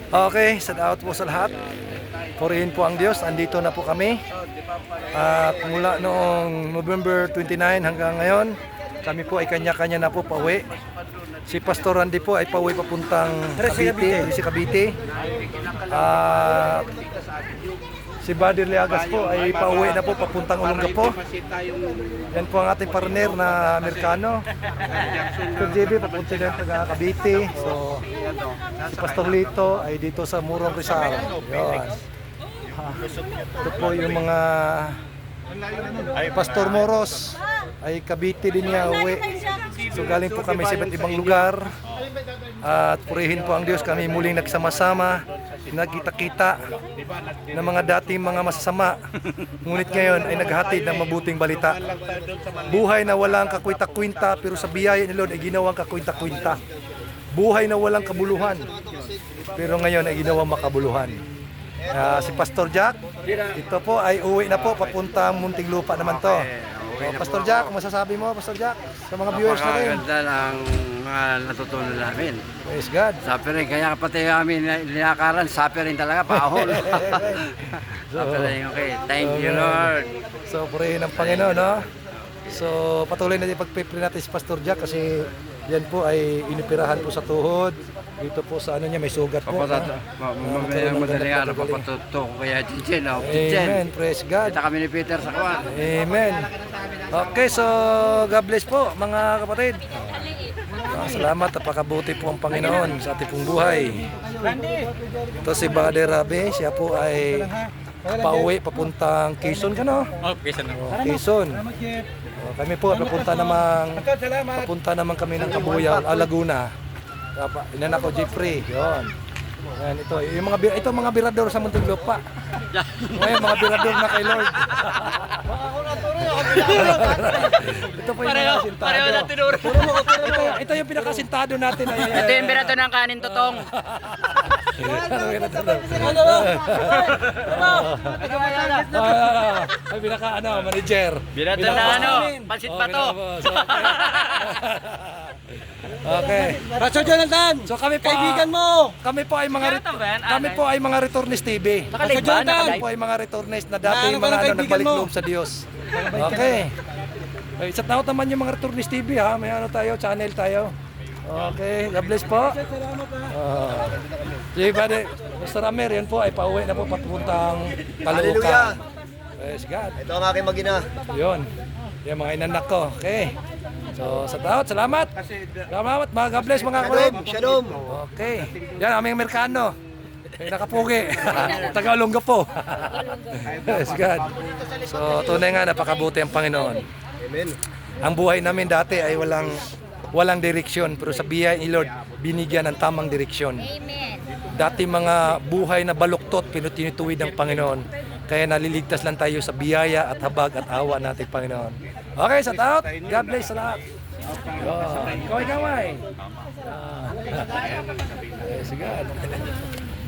Okay, shout out po sa lahat. Purihin po ang Diyos. Andito na po kami. At mula noong November 29 hanggang ngayon, kami po ay kanya-kanya na po pauwi. Si Pastor Randy po ay pauwi papuntang Cavite, si Cavite. At si Buddy Liagas po ay pauwi na po papuntang Olongapo. Yan po ang ating partner na Amerikano. Si JB papunta din taga Cavite. So, si Pastor Lito ay dito sa Murong Rizal. Yun. Ito po yung mga Pastor Moros ay Cavite din niya uwi. So galing po kami sa iba't ibang lugar. At purihin po ang Diyos, kami muling nagsama-sama, nagkita-kita ng mga dating mga masasama. Ngunit ngayon ay naghatid ng mabuting balita. Buhay na walang kakwinta-kwinta, pero sa biyaya ni Lord ay ginawang kakwinta-kwinta. Buhay na walang kabuluhan, pero ngayon ay ginawang makabuluhan. Si Pastor Jack, ito po ay uwi na po, papunta Muntinlupa naman to. Pastor Jack, masasabi mo, Pastor Jack, sa mga viewers natin? Napakaganda ng mga natutunan namin. Praise God. Suffering, kaya pati kami nilakaran, suffering talaga, paahon. Suffering, okay. Thank you, Lord. So, purihin ang Panginoon, no? So, patuloy natin pagpipray natin si Pastor Jack kasi yan po ay inipirahan po sa tuhod. Dito po sa ano niya, may sugat po. Mamayang madaling araw, papatuto ko kaya Jinjen. Amen, praise God. Kita kami ni Peter sa kawan. Amen. Okay, so God bless po mga kapatid. Salamat, napakabuti po ang Panginoon sa ating pong buhay. Ito si Brother Rabi, siya po ay pauwi papuntang Quezon ka, no? Quezon. Quezon. Kami po papunta naman kami ng Kabuyaw, Laguna. Inanak ko Jeffrey, yon. Yan, ito mga birador sa Muntinlupa. Ngayon mga birador na kay Lord. Ito po yung pinakasintado. Pareho na tinuro. Ito yung pinakasintado natin. Ito yung birador ng kanin totong. Ay, manager. Birador na pansit pa to. Okay. Pastor Jonathan, So kami po kaibigan mo. Kami po ay mga returnist TV. Nakalig ba? Kami Nakalig? po ay mga returnist na dati Ano mga ba ng kaibigan nagbalik mo? loob sa Diyos. Okay. Ay, sa tao naman yung mga returnist TV ha. May channel tayo. Okay, God bless po. Salamat ha. Sige, buddy. Mr. Amer, yan po ay pauwi na po papuntang Caloocan. Hallelujah. Praise God. Ito ang aking magina. Yun. Yung mga inanak ko. Okay. So, sa tao, salamat. Salamat. God bless mga kapatid. Shalom. Okay. Yan, aming Amerikano. Nakapugi. Taga-Olonga po. Praise God. So, tunay nga, napakabuti ang Panginoon. Amen. Ang buhay namin dati ay walang direksyon, pero sa biyaya ni Lord, binigyan ng tamang direksyon. Dati mga buhay na baluktot, tinutuwid ng Panginoon. Kaya naliligtas lang tayo sa biyaya at habag at awa natin, Panginoon. Okay, shout out. God bless sa lahat. Kaway-kaway. Yes, God.